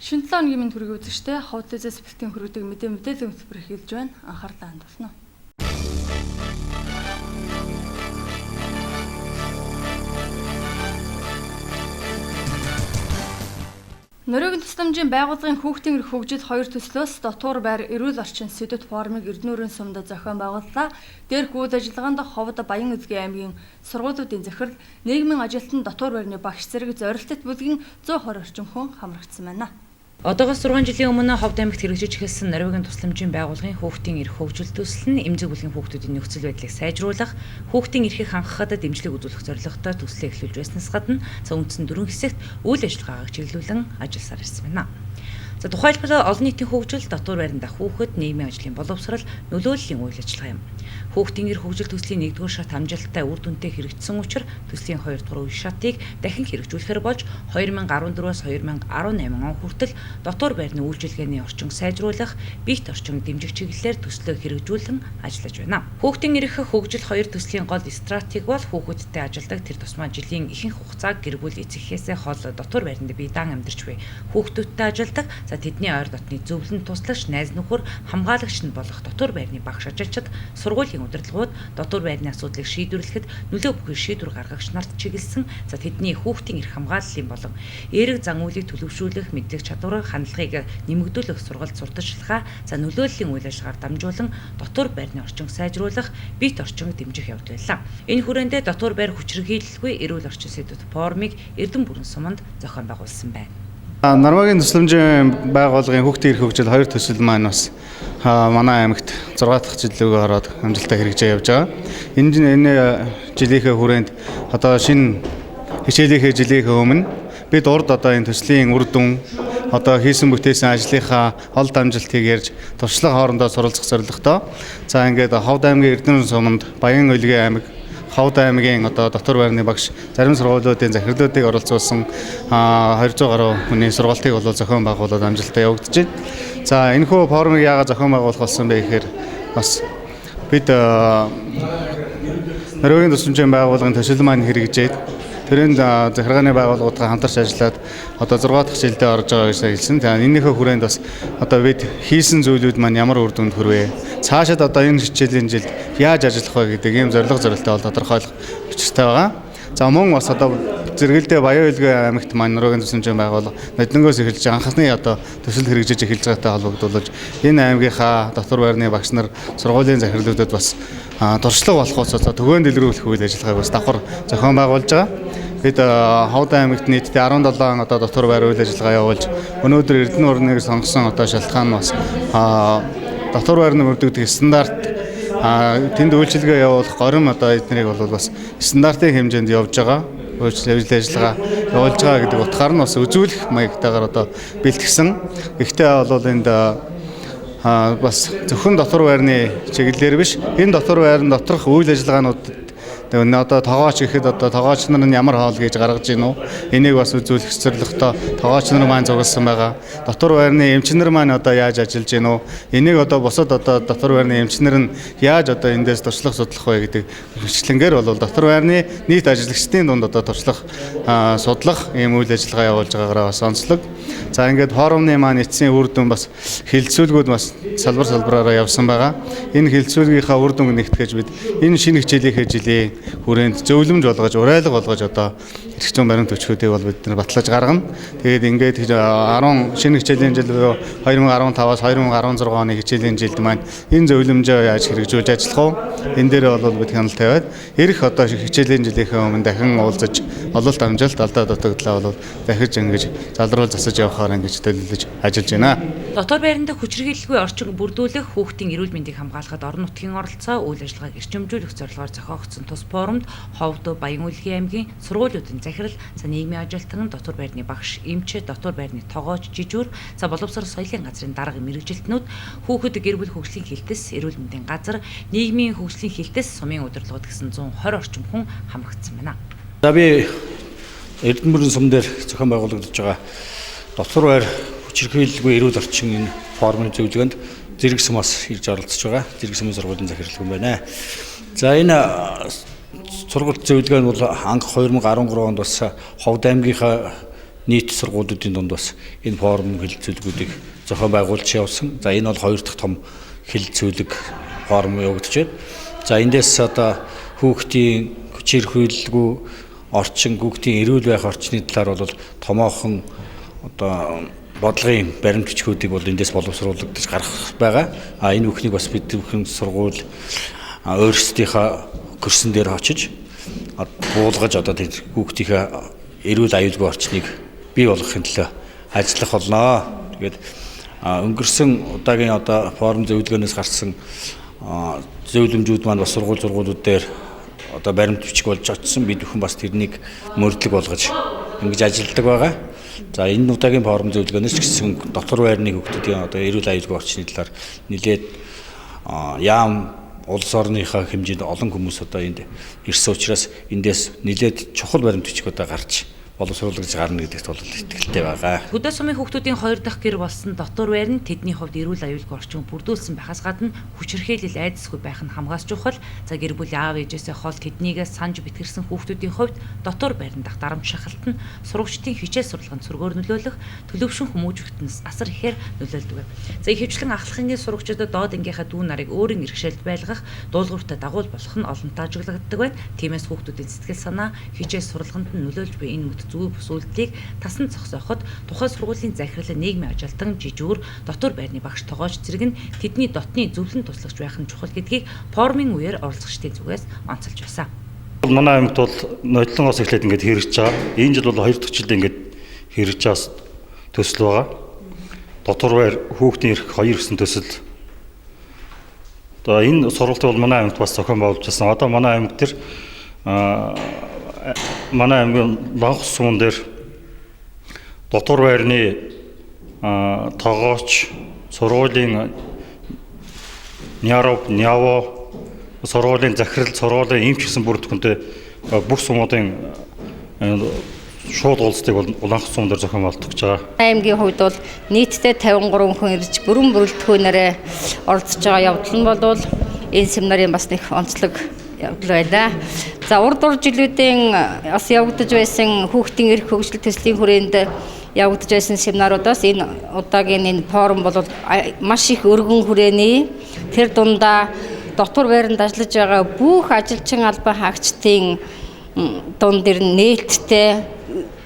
Шинэ 7 өдрийн мэнд хүргэе үзэгчтэй ховд дэзэс бэлтгэн хүргэдэг мэдээлэл хөтөлбөр эхэлж байна. Анхаарлаа хандуулна. Норвегийн тусламжийн байгууллагын хүүхдийн эрх хөгжил 2 төслөөс дотуур байр эрүүл орчин сэдэвт форумыг Эрдэнэрийн сумд зохион байгууллаа. Дээрх үйл ажиллагаанд Ховд Баян Үзгийн аймгийн сургуулиудын захирал, нийгмийн ажилтан дотуур байрны багш зэрэг зорилттой бүлгийн 120 орчим хүн хамрагдсан байна. Одоогоос 6 жилийн өмнө Ховд аймагт хэрэгжиж эхэлсэн Норвегийн тусламжийн байгууллагын хүүхдийн эрх хөгжил төсөл нь эмзэг бүлгийн хүүхдүүдийн нөхцөл байдлыг сайжруулах, хүүхдийн эрхийг хангахад дэмжлэг үзүүлэх зорилготой төслөө эхлүүлж байснаас гадна үндсэн 4 хэсэгт үйл ажиллагаагаа чиглүүлэн ажилласаар ирсэн байна. Тухайлбал олон нийтийн хөгжил, дотуур байранд ах хүүхэд, нийгмийн ажлын боловсрол, нөлөөллийн үйл ажиллагаа юм. Хүүхдийн эрх хөгжил төслийн 1-р шат амжилттай үр дүнтэй хэрэгжсэн учраас төслийн 2-р үе шатыг дахин хэрэгжүүлэхээр болж 2014-өөс 2018 он хүртэл дотуур байрны үйлчилгээний орчин сайжруулах, бит орчин дэмжих чиглэлээр төслөө хэрэгжүүлэн ажиллаж байна. Хүүхдийн эрх хөгжил 2 төслийн гол стратеги бол хүүхэдтэй ажилдаг тэр тусмаа жилийн ихэнх хугацааг гэр бүл эцэгхээсээ хол дотуур байранд биедан амьдарч буй хүүхдүүдтэй ажилдаг. Тэдний ойр дотны зөвлөн туслагч, найз нөхөр, хамгаалагч нь болох дотуур байрны багш ажилчид сургуулийн удирдлагууд дотуур байрны асуудлыг шийдвэрлэхэд нөлөө бүхий шийдвэр гаргагч нарт чиглэсэн тэдний хүүхдийн эрх хамгааллын болон эерэг зан үйлийг төлөвшүүлэх мэдлэг чадвар, хандлагыг нэмэгдүүлэх сургалт сурталчилгаа, нөлөөллийн үйл ажиллагаар дамжуулан дотуур байрны орчин сайжруулах, бит орчин дэмжих явдал байлаа. Энэ хүрээндээ дотуур байр хүчирхийлэлгүй эрүүл орчин сэдвүүд форумыг Эрдэнэ бүрэн суманд зохион байгуулсан байна. Норвегийн тусламжийн байгууллагын хүүхдийн эрх хөгжил 2 төсөл маань бас манай аймагт 6 дахь жилөөгөө ороод амжилттай хэрэгжиж явж байгаа. Энэ жилийнхээ хүрээнд одоо шинэ хичээлийнхээ жилийнхээ өмнө бид урд одоо энэ төслийн үр дүн одоо хийсэн бүтээсэн ажлынхаа ол дамжилтыг ярьж туршлага хоорондоо суралцах зорилготой. Ингээд Ховд аймгийн Эрдэнэрийн суманд Баян Үлгийн аймаг, Ховд аймгийн одоо дотуур байрны багш зарим сургуулиудын захирлуудыг оролцуулсан 200 гаруй хүний сургалтыг бол зохион байгуулаад амжилттай явагдаж байна. Энэхүү форумыг яагаад зохион байгуулах болсон бэ гэхээр бас бид Норвегийн тусламжийн байгууллагын төсөл маань хэрэгжээд тэрийн захиргааны байгууллагуудтай хамтарч ажиллаад одоо 6 дахь жилдээ орж байгаа гэж хэлсэн. Энэхээ хүрээнд бас одоо бид хийсэн зүйлүүд маань ямар үр дүнд хүрвэ? Цаашид одоо энэ хичээлийн жилд яаж ажиллах вэ гэдэг ийм зорилтой бол тодорхойлох учиртай байгаа. Мөн бас одоо зэрэгэлдээ Баян Үлгийн аймагт маань Норвегийн тусламжийн байгууллага Нодингоос эхэлж анхны одоо төсөл хэрэгжиж эхэлж байгаатай холбогдуулж энэ аймгийнхаа дотуур байрны багш нар, сургуулийн захирлуудад бас туршлага болох ус төгөөнд дэлгэрүүлэх үйл ажиллагааг бас давхар зохион байгуулж байгаа. Бид Ховд аймагт нийтдээ 17 одоо дотуур байр үйл ажиллагаа явуулж өнөөдөр Эрдэнэ орныг сонгосон одоо шалтгаан нь бас дотуур байрны мөрдөгдөх стандарт тэнд үйлчилгээ явуулах горим одоо эднэрийг бол бас стандартын хэмжээнд явж байгаа. Үйл ажиллагаа явуулж байгаа гэдэг утгаар нь бас үзүүлэх маягтайгаар одоо бэлтгэсэн. Гэхдээ бол энд бас зөвхөн дотуур байрны чиглэлээр биш, энэ дотуур байрны доторх үйл ажиллагаанууд одоо тоогооч гэхэд одоо тоогооч нар нь ямар хоол гэж гаргаж гин үү? Энийг бас үзүүлэх зорилготой тоогооч нар маань зугаалсан байгаа. Дотуур байрны эмчнэр маань одоо яаж ажиллаж гин үү? Энийг одоо бусад одоо дотуур байрны эмчнэр нь яаж одоо эндээс туршлага судлах вэ гэдэг хвчлэнгээр бол дотуур байрны нийт ажиллагчдын дунд одоо туршлага судлах ийм үйл ажиллагаа явуулж байгаагаараа бас онцлог. Ингээд форумны маань эцсийн үр дүн бас хилцүүлгүүд бас салбараараа явсан байгаа. Энэ хилцүүлгийнхаа үр дүнг нэгтгэж бид энэ шинэ хичээлийнхээ жилийн хүрээнд зөвлөмж болгож, урайлга болгож одоо эрх зүйн баримт өчгүүдийг бол бид нар батлаж гаргана. Тэгээд ингээд 10 шинэ хичээлийн жил буюу 2015-аас 2016 оны хичээлийн жилд маань энэ зөвлөмжөө яаж хэрэгжүүлж ажиллах вэ? Энэ дээр бол бид хяналт тавиад эх одоо хичээлийн жилийнхээ өмнө дахин уулзаж ололт амжилт алдаа дутагдлаа бол дахиж ингэж залруулж засаж явахаар ингэж төлөвлөж ажиллаж байна. Дотуур байранд хүчирхийлэлгүй орчин бүрдүүлэх, хүүхдийн эрүүл мэндийг хамгаалахад орон нутгийн оролцоо, үйл ажиллагааг эрчимжүүлэх зорилгоор зохиогдсон тус форумд Ховд Баян Үлгийн аймгийн сургуулиудын захирал, нийгмийн ажилтан, дотуур байрны багш, эмч, дотуур байрны тоогооч, жижүүр, боловсрол соёлын газрын дарга мэргэжилтнүүд, хүүхэд гэр бүл хөгжлийн хилтэс, эрүүл мэндийн газар, нийгмийн хөгжлийн хилтэс, сумын удирдлагууд гэсэн 120 орчим хүн хамрагдсан байна. Би Эрдэнэ бүрэн сум дээр зохион байгуулагдаж байгаа дотуур байр хүчирхийлэлгүй эрүүл орчин энэ форумын зөвлөгөөнд зэрэг сумаас ирж оролцож байгаа. Зэрэг сумын сургуулийн захирал хүн байна. Энэ сургалт зөвлөгөө нь бол анх 2013 онд бас Ховд аймгийнхаа нийт сургуулиудын дунд бас энэ форум хэлэлцүүлгүүдийг зохион байгуулж явсан. За энэ бол хоёр дахь том хэлэлцүүлэг форум явагдаж байна. За эндээс одоо хүүхдийн хүчээр хөвөлгүй орчин, хүүхдийн эрүүл байх орчны талаар бол томоохон одоо бодлогын баримт бичгүүдийг бол эндээс боловсруулагдаж гарах байгаа. Энэ бүхнийг бас бид бүхэн сургууль өөрсдийнхөө курсын дээр очиж буулгаж одоо хүүхдийнхээ эрүүл аюулгүй орчныг бий болгохын төлөө ажиллах болно. Тэгээд өнгөрсөн удаагийн одоо форум зөвлөгөөнөөс гарсан зөвлөмжүүд маань бас сургуулиуд дээр одоо баримт бичиг болж очсон. Бид бүхэн бас тэрнийг мөрдлөг болгож ингэж ажилладаг байгаа. За энэ удаагийн форум зөвлөгөөнөөс ч гэсэн дотор байрны хүүхдүүдийн одоо эрүүл аюулгүй орчны талаар нэлээд яам улс орныхаа хэмжээнд олон хүмүүс одоо энд ирсэн учраас эндээс нэлээд чухал баримт бичиг одоо гарч боловсруулагдаж гарна гэдэгт бол итгэлтэй байгаа. Хөдөө сумын хүүхдүүдийн 2 дахь гэр болсон дотор байр нь тэдний хувьд эрүүл аюулгүй орчин бүрдүүлсэн байхаас гадна хүчирхийлэл айдасгүй байх нь хамгаас чухал. За гэр бүл аав ээжээсээ хол тэднийгээс санаж битгэрсэн хүүхдүүдийн хувьд дотор байрны дах дарамт шахалт нь сурагчдын хичээл сургалганд сөргөөр нөлөөлөх, төлөвшин хүмүүжигтнээс асар ихээр нөлөөлдөг. За ихэвчлэн ахлахынгийн сурагчдад доод ангийнхаа дүү нарыг өөрийн иргэшээлд байлгах, дуулууртай дагуул болох нь олон таажиглагддаг байна. Тиймээс хүүхдүүдийн сэтгэл санаа хичээл сургалганд нь нөлөөлж буй энэ зүй бус үйлдэлийг тасан зогсооход тухайн сургуулийн захирал нийгмийн ажилтан жижүүр дотор байрны багш тогооч зэрэг нь тэдний дотны зөвлөн туслагч байх нь чухал гэдгийг форумын үеэр оролцогчдын зүгээс онцолж байсан. Манай аймагт бол нодлонгоос эхлээд ингээд хэрэгж байгаа. Энэ жил бол 2 дахь жилдээ ингээд хэрэгж байгаа төсөл байгаа. Дотор байр хүүхдийн эрх 2 гэсэн төсөл. Одоо энэ сургалтыг бол манай аймагт бас зохион байгуулж байсан. Одоо манай аймаг дээр манай аймгийн Лонх сумын дээр дотор байрны тогооч, сургуулийн няво, сургуулийн захирал, сургуулийн эмч гэсэн бүрэлдэхүүнтэй бүх сумуудын шууд уулзтыг бол Лонх сумын дээр зохион байгуулж байгаа. Аймгийн хувьд бол нийтдээ 53 хүн ирж бүрэн бүрэлдэхүүнээрээ оролцож байгаа явдал нь бол энэ семинарын бас нэг онцлог явдал байна. За урд жилүүдийн бас явагдаж байсан хүүхдийн эрх хөгжил төслийн хүрээнд явагдаж байсан семинаруудаас энэ удаагийн энэ форум бол маш их өргөн хүрээний тэр дундаа дотор байранд ажиллаж байгаа бүх ажилчин албан хаагчдын дунд дэр нээлттэй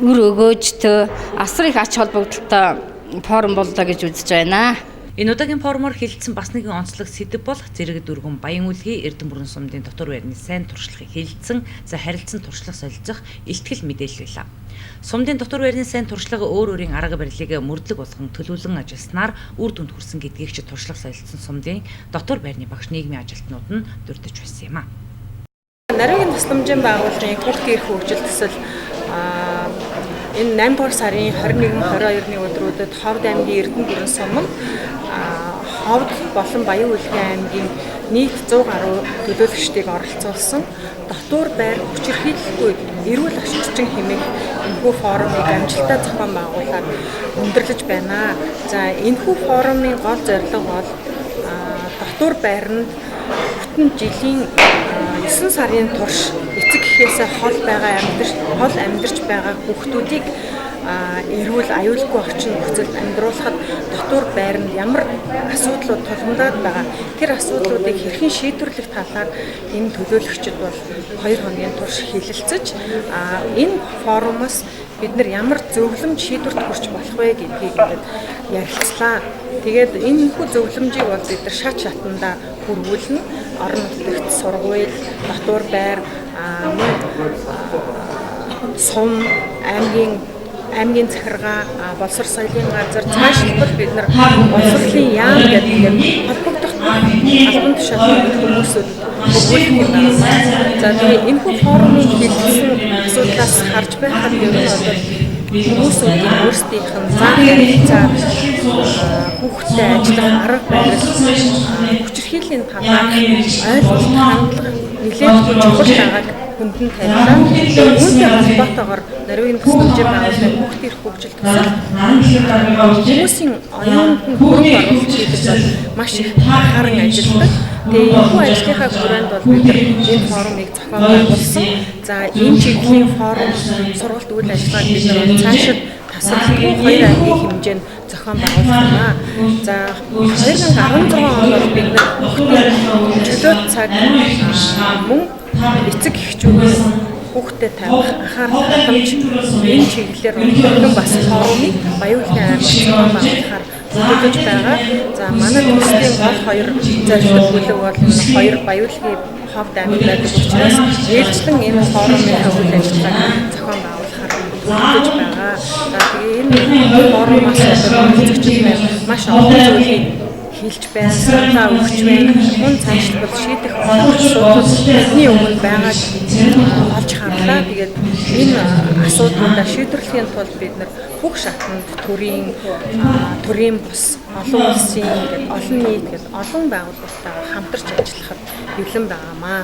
өр өгөөжтэй асар их ач холбогдолтой форум боллоо гэж үзэж байна. Энэ удаагийн форумоор хэлэлцсэн бас нэгэн онцлог сэдэв бол зэрэг дөрвөн баян үлгий Эрдэнэ бүрэн сумдын дотор байрны сайн туршлагыг хэлэлцсэн, за харилцан туршлага солилцох илтгэл мэдээлэл байлаа. Сумдын дотор байрны сайн туршлага өөр өөрийн арга барилыг мөрдлөг болгон төлөвлөн ажилласнаар үр дүнд хүрсэн гэдгийг ч туршлага солилцсон сумдын дотор байрны багш нийгмийн ажилтнууд нь дурдж байсан юм а. Нарийн тусламжийн байгууллагын хүүхдийн эрх хөгжил төсөл энэ 8 дугаар сарын 21-22-ны өдрүүдэд Ховд аймгийн Эрдэнэ бүрэн сум нь Ховд болон Баян Үлгий аймгийн нийт 100 гаруй төлөөлөгчдийг оролцуулсан дотор байр хүчирхийлэлгүй эрүүл орчин хэмээх энэхүү форумыг амжилттай зохион байгуулаад өндөрлөж байна. За энэхүү форумын гол зорилго бол дотор байранд бүтэн жилийн 9 сарын турш эцэг эхээсээ хол амьдарч байгаа хүүхдүүдийг эрүүл аюулгүй орчин нөхцөлд амьдруулахад дотор байранд ямар асуудлууд тулгамдаад байгаа тэр асуудлуудыг хэрхэн шийдвэрлэх талаар энэ төлөөлөгчид бол 2 хоногийн турш хэлэлцэж энэ форумоос бид нар ямар зөвлөмж шийдвэрт хүрч болох вэ гэдгийг ингээд ярилцлаа. Тэгээд энэ хүү зөвлөмжийг бол бид нар шат шатанда хүргүүлнэ. Орон нутгад сургууль, дотор байр, сум, аймгийн захиргаа, боловсрол соёлын газар цаашлбал бид нар боловсролын яам гэдэг холбогдох албан тушаалын хүмүүсүүд өгүүлэх юм байна. За тэгээ энэхүү форумын хэлсэн асуудлаас харж байхад ер нь бол хүмүүсүүд өөрсдийнх нь зан харилцаа хүүхдтэй ажиллах арга барил хүчирхийллийн талаар ойлголт хандлага нэлээд чухал байгааг хүндэн тавилаа. Үүнтэй холбоотойгоор Нарийн тусламжийн байгууллагын хүүхдийн эрх хөгжил төсөл хүмүүсийн оюунд нь хөрөнгө оруулалт хийдэг бол маш их харан ажилладаг. Тэгээ энэхүү ажлынхаа хүрээнд бол бид энэ форумыг зохион байгуулсан. За энэ чиглэлийн форум сургалт үйл ажиллагааг бид цаашид тасалдаггүй хоёр аймгийн хэмжээнд зохион байгуулах юм аа. За 2016 онд бид нар хүүхдийн чөлөөт цаг мөн эцэг эхчүүд хүүхдэд тавих анхаарал хандамж энэ чиглэлээр өнөөдөр бас форумыг Баян-Улсын аймагт зохион байгуулахаар төлөвлөж байгаа. За манай төслийн гол хоёр зорилго бүлэг бол хоёр Баян-Улсын ховд аймаг байдаг учраас ээлжлэн энэ форумын үйл ажиллагааг зохион байгуулахаар төлөвлөж байгаа. За тэгээ энэ форумаас үзэгчид маш олон зүйлийг хэлж байна, санаа өгч байна. Мөн цаашлбал шийдэх асуудал бидний өмнө байгааг олж харлаа. Тэгээд энэ асуудлуудаа шийдвэрлэхийн тулд бид нар бүх шатнд төрийн бус олон улсын олон нийт олон байгууллагатайгаа хамтарч ажиллахад бэлэн байгаамаа.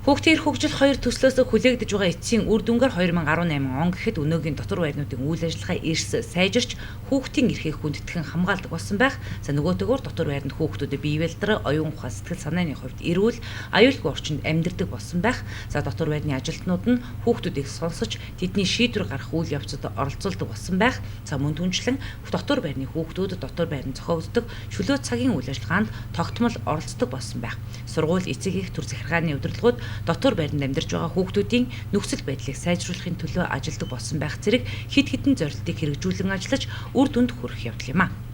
Хүүхдийн эрх хөгжил 2 төслөөс хүлээгдэж байгаа эцсийн үр дүнгээр 2018 он гэхэд өнөөгийн дотор байрнуудын үйл ажиллагаа эрс сайжирч хүүхдийн эрхийг хүндэтгэн хамгаалдаг болсон байх. За нөгөөтэйгөр дотор байранд хүүхдүүдэд бие бэлтрэ, оюун ухаан сэтгэл санааны хувьд эрүүл, аюулгүй орчинд амьдардаг болсон байх. За дотор байрны ажилтнууд нь хүүхдүүдийг сонсож тэдний шийдвэр гаргах үйл явцад оролцуулдаг болсон байх. За мөн түнчлэн дотор байрны хүүхдүүд дотор байранд зохиогддог шүлөө цагийн үйл ажиллагаанд тогтмол оролцдог болсон байх. Сургууль, эцэг эх, төр захиргааны удирдлагууд дотор байранд амьдарч байгаа хүүхдүүдийн нөхцөл байдлыг сайжруулахын төлөө ажилладаг болсон байх зэрэг хэд хэдэн зорилтыг хэрэгжүүлэн ажиллаж үр дүнд хүрэх явдал юм а.